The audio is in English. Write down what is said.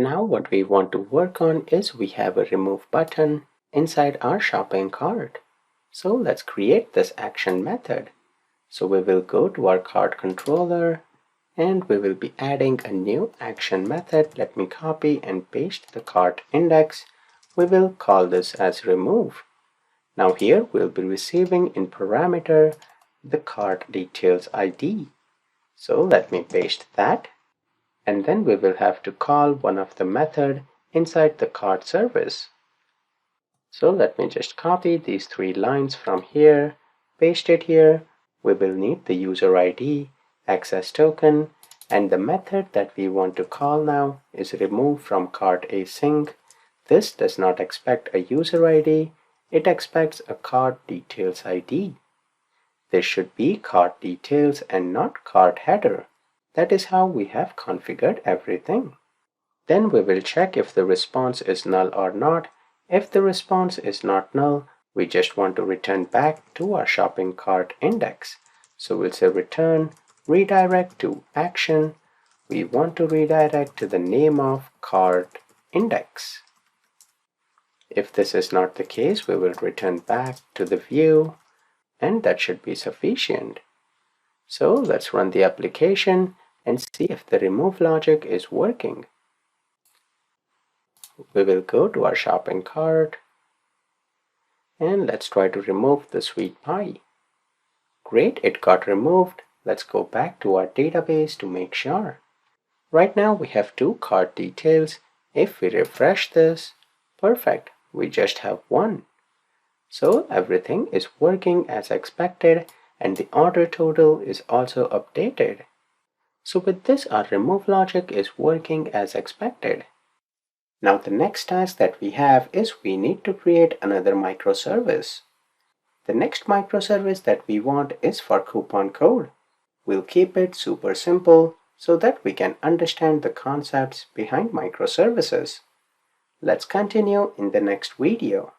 Now what we want to work on is we have a remove button inside our shopping cart. So let's create this action method. So we will go to our cart controller and we will be adding a new action method. Let me copy and paste the cart index. We will call this as remove. Now here we'll be receiving in parameter the cart details ID. So let me paste that. And then we will have to call one of the method inside the cart service. So let me just copy these 3 lines from here, paste it here. We will need the user ID, access token, and the method that we want to call now is remove from cart async. This does not expect a user ID, it expects a cart details ID. This should be cart details and not cart header. That is how we have configured everything. Then we will check if the response is null or not. If the response is not null, we just want to return back to our shopping cart index. So we'll say return redirect to action. We want to redirect to the name of cart index. If this is not the case, we will return back to the view, and that should be sufficient. So let's run the application and see if the remove logic is working. We will go to our shopping cart and let's try to remove the sweet pie. Great, it got removed. Let's go back to our database to make sure. Right now we have 2 cart details. If we refresh this, perfect, we just have 1. So everything is working as expected and the order total is also updated. So with this, our remove logic is working as expected. Now the next task that we have is we need to create another microservice. The next microservice that we want is for coupon code. We'll keep it super simple so that we can understand the concepts behind microservices. Let's continue in the next video.